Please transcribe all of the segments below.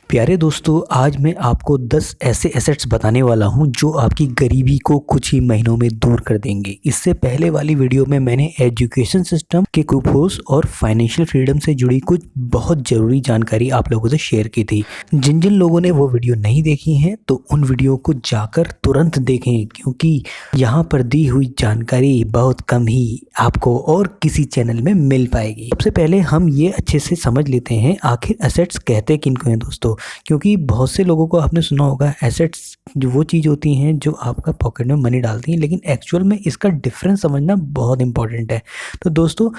प्यारे दोस्तों, आज मैं आपको 10 ऐसे एसेट्स बताने वाला हूं जो आपकी गरीबी को कुछ ही महीनों में दूर कर देंगे। इससे पहले वाली वीडियो में मैंने एजुकेशन सिस्टम के लूपहोल्स और फाइनेंशियल फ्रीडम से जुड़ी कुछ बहुत ज़रूरी जानकारी आप लोगों से शेयर की थी। जिन जिन लोगों ने वो वीडियो नहीं देखी हैं तो उन वीडियो को जाकर तुरंत देखें, क्योंकि यहाँ पर दी हुई जानकारी बहुत कम ही आपको और किसी चैनल में मिल पाएगी। सबसे पहले हम ये अच्छे से समझ लेते हैं आखिर एसेट्स कहते किनको हैं दोस्तों, क्योंकि बहुत से लोगों को आपने सुना होगा एसेट्स जो वो चीज़ होती हैं जो आपका पॉकेट में मनी डालती हैं, लेकिन एक्चुअल में इसका डिफरेंस समझना बहुत इंपॉर्टेंट है। तो दोस्तों,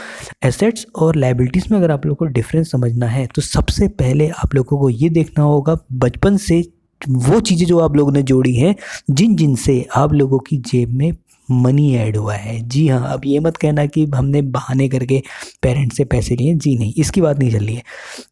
एसेट्स और लायबिलिटीज़ में अगर आप लोगों को डिफरेंस समझना है तो सबसे पहले आप लोगों को ये देखना होगा बचपन से वो चीज़ें जो आप लोगों ने जोड़ी हैं, जिन जिन से आप लोगों की जेब में मनी ऐड हुआ है। जी हाँ, अब ये मत कहना कि हमने बहाने करके पेरेंट्स से पैसे लिए। जी नहीं, इसकी बात नहीं चल रही है।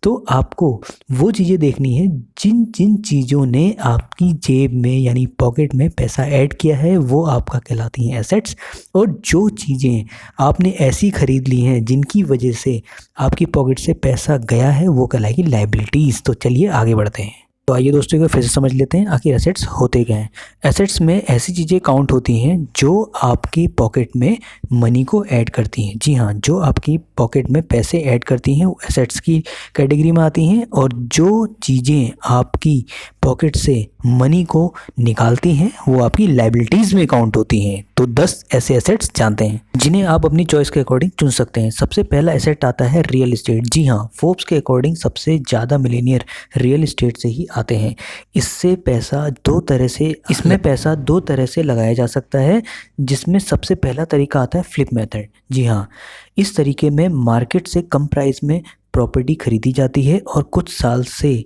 तो आपको वो चीज़ें देखनी है जिन जिन चीज़ों ने आपकी जेब में यानी पॉकेट में पैसा ऐड किया है, वो आपका कहलाती हैं एसेट्स। और जो चीज़ें आपने ऐसी खरीद ली हैं जिनकी वजह से आपकी पॉकेट से पैसा गया है, वो कहलाएगी लायबिलिटीज़। तो चलिए आगे बढ़ते हैं। तो आइए दोस्तों, फिर से समझ लेते हैं आखिर एसेट्स होते क्या हैं। एसेट्स में ऐसी चीज़ें काउंट होती हैं जो आपकी पॉकेट में मनी को ऐड करती हैं। जी हाँ, जो आपकी पॉकेट में पैसे ऐड करती हैं वो एसेट्स की कैटेगरी में आती हैं, और जो चीज़ें आपकी पॉकेट से मनी को निकालती हैं वो आपकी लायबिलिटीज़ में काउंट होती हैं। तो 10 ऐसे एसेट्स जानते हैं जिन्हें आप अपनी चॉइस के अकॉर्डिंग चुन सकते हैं। सबसे पहला एसेट आता है रियल एस्टेट। जी हाँ, फोर्ब्स के अकॉर्डिंग सबसे ज़्यादा मिलेनियर रियल एस्टेट से ही आते हैं। इसमें पैसा दो तरह से लगाया जा सकता है, जिसमें सबसे पहला तरीका आता है फ्लिप मेथड। जी हाँ, इस तरीके में मार्केट से कम प्राइस में प्रॉपर्टी खरीदी जाती है और कुछ साल से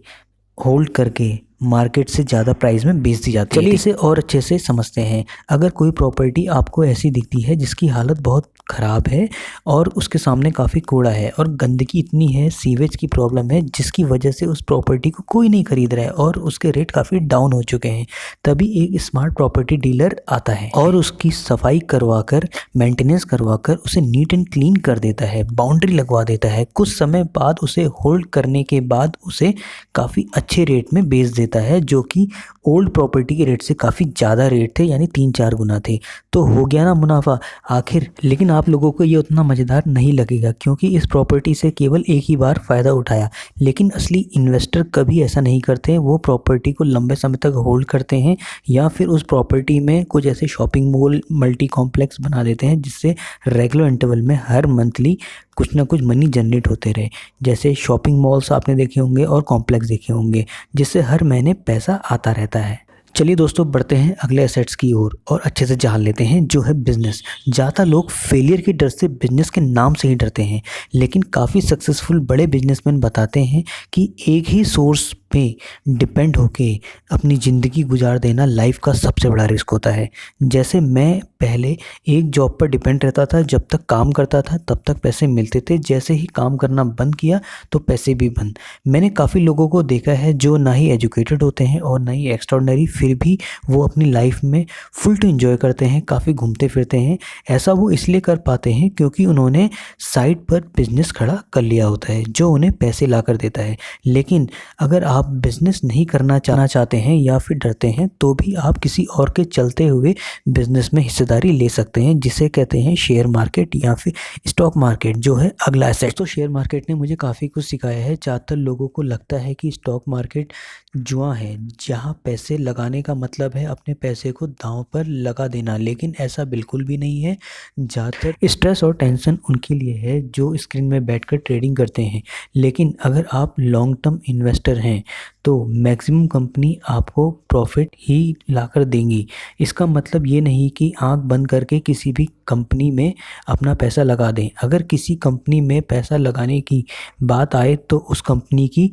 होल्ड करके मार्केट से ज़्यादा प्राइस में बेच दी जाती है। चलिए इसे और अच्छे से समझते हैं। अगर कोई प्रॉपर्टी आपको ऐसी दिखती है जिसकी हालत बहुत ख़राब है और उसके सामने काफ़ी कूड़ा है और गंदगी इतनी है, सीवेज की प्रॉब्लम है, जिसकी वजह से उस प्रॉपर्टी को कोई नहीं खरीद रहा है और उसके रेट काफ़ी डाउन हो चुके हैं, तभी एक स्मार्ट प्रॉपर्टी डीलर आता है और उसकी सफाई करवाकर, मेंटेनेंस करवाकर उसे नीट एंड क्लीन कर देता है, बाउंड्री लगवा देता है। कुछ समय बाद उसे होल्ड करने के बाद उसे काफ़ी अच्छे रेट में बेच देता है, जो कि ओल्ड प्रॉपर्टी के रेट से काफ़ी ज़्यादा रेट थे, यानी 3-4 गुना थे। तो हो गया ना मुनाफा आखिर। लेकिन आप लोगों को ये उतना मज़ेदार नहीं लगेगा, क्योंकि इस प्रॉपर्टी से केवल एक ही बार फ़ायदा उठाया। लेकिन असली इन्वेस्टर कभी ऐसा नहीं करते। वो प्रॉपर्टी को लंबे समय तक होल्ड करते हैं, या फिर उस प्रॉपर्टी में कुछ ऐसे शॉपिंग मॉल, मल्टी कॉम्प्लेक्स बना देते हैं, जिससे रेगुलर इंटरवल में हर मंथली कुछ ना कुछ मनी जनरेट होते रहे। जैसे शॉपिंग मॉल्स आपने देखे होंगे और कॉम्प्लेक्स देखे होंगे, जिससे हर महीने पैसा आता रहता है। चलिए दोस्तों, बढ़ते हैं अगले एसेट्स की ओर और अच्छे से जान लेते हैं, जो है बिजनेस। ज़्यादा लोग फेलियर के डर से बिजनेस के नाम से ही डरते हैं, लेकिन काफ़ी सक्सेसफुल बड़े बिजनेसमैन बताते हैं कि एक ही सोर्स पे डिपेंड होके अपनी ज़िंदगी गुजार देना लाइफ का सबसे बड़ा रिस्क होता है। जैसे मैं पहले एक जॉब पर डिपेंड रहता था, जब तक काम करता था तब तक पैसे मिलते थे, जैसे ही काम करना बंद किया तो पैसे भी बंद। मैंने काफ़ी लोगों को देखा है जो ना ही एजुकेटेड होते हैं और ना ही एक्स्ट्राऑर्डिनरी, फिर भी वो अपनी लाइफ में फुल टू एंजॉय करते हैं, काफ़ी घूमते फिरते हैं। ऐसा वो इसलिए कर पाते हैं क्योंकि उन्होंने साइड पर बिजनेस खड़ा कर लिया होता है, जो उन्हें पैसे ला कर देता है। लेकिन अगर आप बिजनेस नहीं करना चाहते हैं या फिर डरते हैं, तो भी आप किसी और के चलते हुए बिजनेस में हिस्सेदारी ले सकते हैं, जिसे कहते हैं शेयर मार्केट या फिर स्टॉक मार्केट, जो है अगला एसेट। तो शेयर मार्केट ने मुझे काफ़ी कुछ सिखाया है। ज़्यादातर लोगों को लगता है कि स्टॉक मार्केट जुआ है, जहाँ पैसे लगाने का मतलब है अपने पैसे को दांव पर लगा देना, लेकिन ऐसा बिल्कुल भी नहीं है। ज़्यादातर स्ट्रेस और टेंशन उनके लिए है जो स्क्रीन में बैठकर ट्रेडिंग करते हैं। लेकिन अगर आप लॉन्ग टर्म इन्वेस्टर हैं तो मैक्सिमम कंपनी आपको प्रॉफिट ही लाकर देंगी। इसका मतलब ये नहीं कि आंख बंद करके किसी भी कंपनी में अपना पैसा लगा दें। अगर किसी कंपनी में पैसा लगाने की बात आए तो उस कंपनी की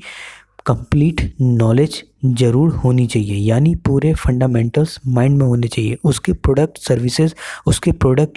कंप्लीट नॉलेज ज़रूर होनी चाहिए, यानी पूरे फंडामेंटल्स माइंड में होने चाहिए। उसके प्रोडक्ट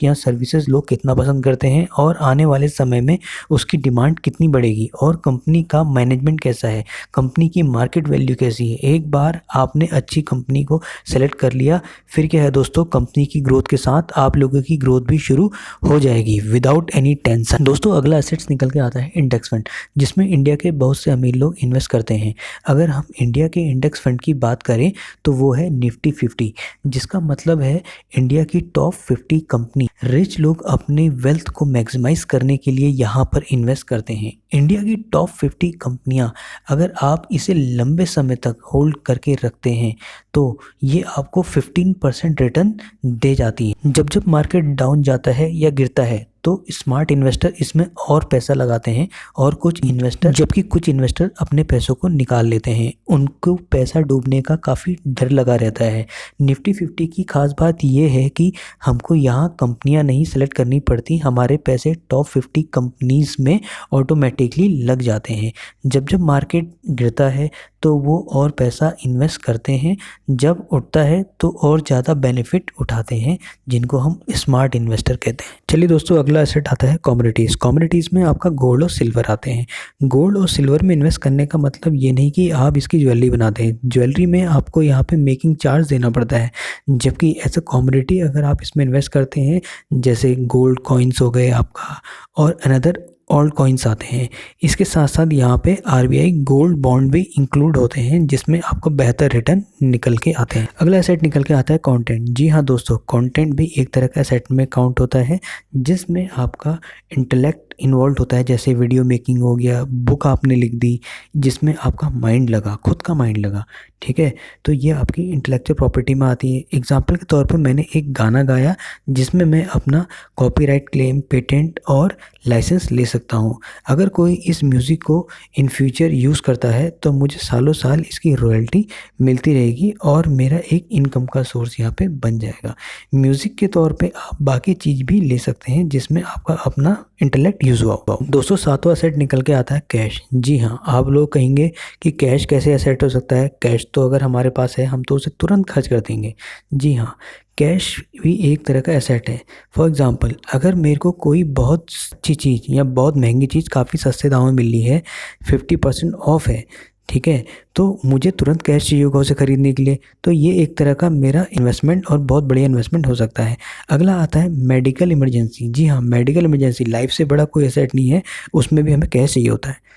या सर्विसेज लोग कितना पसंद करते हैं और आने वाले समय में उसकी डिमांड कितनी बढ़ेगी और कंपनी का मैनेजमेंट कैसा है, कंपनी की मार्केट वैल्यू कैसी है। एक बार आपने अच्छी कंपनी को सेलेक्ट कर लिया, फिर क्या है दोस्तों, कंपनी की ग्रोथ के साथ आप लोगों की ग्रोथ भी शुरू हो जाएगी विदाउट एनी टेंशन। दोस्तों अगला एसेट्स निकल के आता है इंडेक्स फंड, जिसमें इंडिया के बहुत से अमीर लोग इन्वेस्ट करते हैं। अगर हम इंडिया के इंडेक्स फंड की बात करें तो वो है निफ्टी 50, जिसका मतलब है इंडिया की टॉप 50 कंपनी। रिच लोग अपने वेल्थ को मैक्सिमाइज करने के लिए यहाँ पर इन्वेस्ट करते हैं। इंडिया की टॉप 50 कंपनियाँ अगर आप इसे लंबे समय तक होल्ड करके रखते हैं तो ये आपको 15% रिटर्न दे जाती है। जब जब मार्केट डाउन जाता है या गिरता है तो स्मार्ट इन्वेस्टर इसमें और पैसा लगाते हैं और कुछ इन्वेस्टर अपने पैसों को निकाल लेते हैं। उनको पैसा डूबने का काफ़ी डर लगा रहता है। निफ्टी 50 की खास बात यह है कि हमको यहाँ कंपनियाँ नहीं सेलेक्ट करनी पड़ती, हमारे पैसे टॉप 50 कंपनीज़ में ऑटोमेटिकली लग जाते हैं। जब जब मार्केट गिरता है तो वो और पैसा इन्वेस्ट करते हैं, जब उठता है तो और ज़्यादा बेनिफिट उठाते हैं, जिनको हम स्मार्ट इन्वेस्टर कहते हैं। चलिए दोस्तों अगला एसेट आता है कमोडिटीज़। कमोडिटीज़ में आपका गोल्ड और सिल्वर आते हैं। गोल्ड और सिल्वर में इन्वेस्ट करने का मतलब ये नहीं कि आप इसकी ज्वेलरी बनाते हैं। ज्वेलरी में आपको यहाँ पे मेकिंग चार्ज देना पड़ता है, जबकि एज अ कमोडिटी अगर आप इसमें इन्वेस्ट करते हैं, जैसे गोल्ड कॉइन्स हो गए आपका और अनदर ऑल्ट कॉइन्स आते हैं, इसके साथ साथ यहाँ पे आरबीआई गोल्ड बॉन्ड भी इंक्लूड होते हैं, जिसमें आपको बेहतर रिटर्न निकल के आते हैं। अगला एसेट निकल के आता है कंटेंट। जी हाँ दोस्तों, कंटेंट भी एक तरह का एसेट में काउंट होता है, जिसमें आपका इंटेलेक्ट इन्वॉल्व होता है। जैसे वीडियो मेकिंग हो गया, बुक आपने लिख दी जिसमें आपका माइंड लगा, खुद का माइंड लगा, ठीक है, तो ये आपकी इंटेलेक्चुअल प्रॉपर्टी में आती है। एग्जाम्पल के तौर पे मैंने एक गाना गाया जिसमें मैं अपना कॉपीराइट क्लेम, पेटेंट और लाइसेंस ले सकता हूँ। अगर कोई इस म्यूज़िक को इन फ्यूचर यूज़ करता है तो मुझे सालों साल इसकी रॉयल्टी मिलती रहेगी और मेरा एक इनकम का सोर्स यहाँ पे बन जाएगा। म्यूज़िक के तौर पे आप बाकी चीज़ भी ले सकते हैं जिसमें आपका अपना इंटेलेक्ट यूज़ हुआ। दोस्तों सातवां एसेट निकल के आता है कैश। जी हाँ, आप लोग कहेंगे कि कैश कैसे एसेट हो सकता है, कैश तो अगर हमारे पास है हम तो उसे तुरंत खर्च कर देंगे। जी हाँ, कैश भी एक तरह का एसेट है। फॉर एग्ज़ाम्पल, अगर मेरे को कोई बहुत अच्छी चीज़ या बहुत महंगी चीज़ काफ़ी सस्ते दामों में मिल रही है, 50% ऑफ है, ठीक है, तो मुझे तुरंत कैश चाहिए होगा उसे ख़रीदने के लिए, तो ये एक तरह का मेरा इन्वेस्टमेंट और बहुत बढ़िया इन्वेस्टमेंट हो सकता है। अगला आता है मेडिकल इमरजेंसी। जी हाँ, मेडिकल इमरजेंसी लाइफ से बड़ा कोई एसेट नहीं है, उसमें भी हमें कैश चाहिए होता है।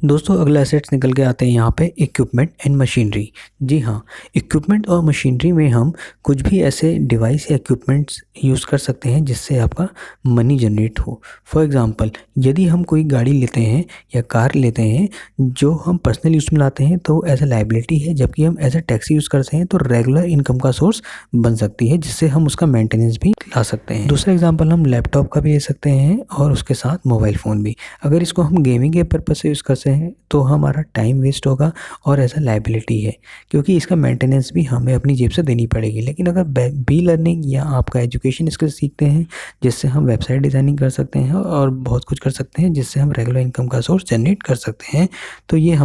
दोस्तों अगला एसेट्स निकल के आते हैं यहाँ पे इक्विपमेंट एंड मशीनरी। जी हाँ, इक्विपमेंट और मशीनरी में हम कुछ भी ऐसे डिवाइस या इक्विपमेंट्स यूज़ कर सकते हैं जिससे आपका मनी जनरेट हो। फॉर एग्ज़ाम्पल, यदि हम कोई गाड़ी लेते हैं या कार लेते हैं जो हम पर्सनल यूज़ में लाते हैं तो एज ए लाइबिलिटी है, जबकि हम एज ए टैक्सी यूज़ करते हैं तो रेगुलर इनकम का सोर्स बन सकती है, जिससे हम उसका मेंटेनेंस भी ला सकते हैं। दूसरा एग्जाम्पल हम लैपटॉप का भी ले सकते हैं और उसके साथ मोबाइल फ़ोन भी। अगर इसको हम गेमिंग के पर्पज़ से यूज़ करते हैं तो हमारा टाइम वेस्ट होगा और एज अ लाइबिलिटी है, क्योंकि इसका मेंटेनेंस भी हमें अपनी जेब से देनी पड़ेगी। लेकिन अगर बी लर्निंग या आपका एजुकेशन स्किल सीखते हैं जिससे हम वेबसाइट डिज़ाइनिंग कर सकते हैं और बहुत कुछ कर सकते हैं जिससे हम रेगुलर इनकम का सोर्स जनरेट कर सकते हैं, तो ये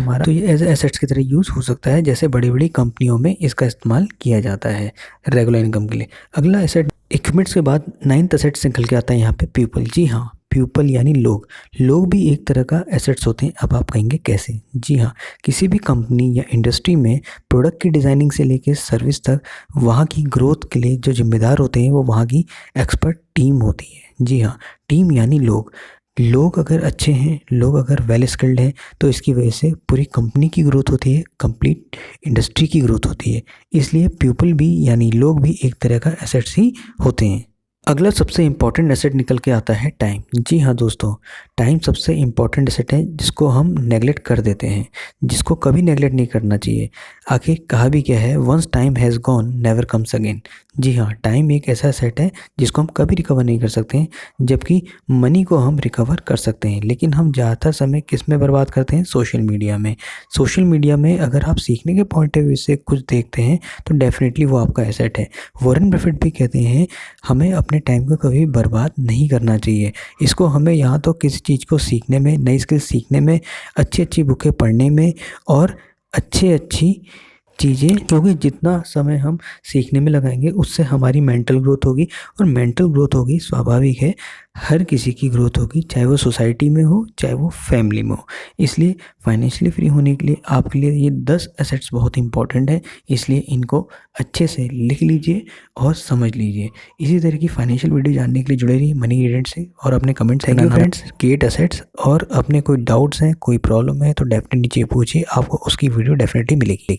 एज एसेट्स की तरह यूज़ हो सकता है, जैसे बड़ी बड़ी कंपनियों में इसका इस्तेमाल किया जाता है रेगुलर इनकम के लिए। अगला एसेट इक्विपमेंट्स के बाद 9th एसेट निकल के आता है यहाँ पे पीपल। जी हाँ, पीपल यानी लोग भी एक तरह का एसेट्स होते हैं। अब आप कहेंगे कैसे? जी हाँ, किसी भी कंपनी या इंडस्ट्री में प्रोडक्ट की डिज़ाइनिंग से लेकर सर्विस तक वहाँ की ग्रोथ के लिए जो जिम्मेदार होते हैं वो वहाँ की एक्सपर्ट टीम होती है। जी हाँ, टीम यानी लोग अगर अच्छे हैं, लोग अगर वेल स्किल्ड हैं तो इसकी वजह से पूरी कंपनी की ग्रोथ होती है, कंप्लीट इंडस्ट्री की ग्रोथ होती है। इसलिए पीपल भी यानी लोग भी एक तरह का एसेट्स ही होते हैं। अगला सबसे इम्पॉर्टेंट एसेट निकल के आता है टाइम। जी हाँ दोस्तों, टाइम सबसे इम्पॉर्टेंट एसेट है जिसको हम नेगलेक्ट कर देते हैं, जिसको कभी नेगलेक्ट नहीं करना चाहिए। आखिर कहा भी क्या है, once time has gone never comes again. जी हाँ, टाइम एक ऐसा एसेट है जिसको हम कभी रिकवर नहीं कर सकते हैं, जबकि मनी को हम रिकवर कर सकते हैं। लेकिन हम ज़्यादातर समय किस में बर्बाद करते हैं? सोशल मीडिया में। सोशल मीडिया में अगर आप सीखने के पॉइंट ऑफ व्यू से कुछ देखते हैं तो डेफिनेटली वो आपका एसेट है। वॉरेन बफेट भी कहते हैं हमें अपने टाइम को कभी बर्बाद नहीं करना चाहिए। इसको हमें या तो किसी चीज़ को सीखने में, नई स्किल सीखने में, अच्छी अच्छी बुकें पढ़ने में और अच्छी चीज़ें, क्योंकि जितना समय हम सीखने में लगाएंगे उससे हमारी मेंटल ग्रोथ होगी, और मेंटल ग्रोथ होगी स्वाभाविक है, हर किसी की ग्रोथ होगी, चाहे वो सोसाइटी में हो चाहे वो फैमिली में हो। इसलिए फाइनेंशियली फ्री होने के लिए आपके लिए ये 10 एसेट्स बहुत इंपॉर्टेंट है, इसलिए इनको अच्छे से लिख लीजिए और समझ लीजिए। इसी तरह की फाइनेंशियल वीडियो जानने के लिए जुड़े रहिए मनी ग्रेडेंट से और अपने comments Thank you, friends, create assets. और अपने कोई डाउट्स हैं, कोई प्रॉब्लम है तो डेफिनेटली नीचे पूछिए, आपको उसकी वीडियो डेफिनेटली मिलेगी।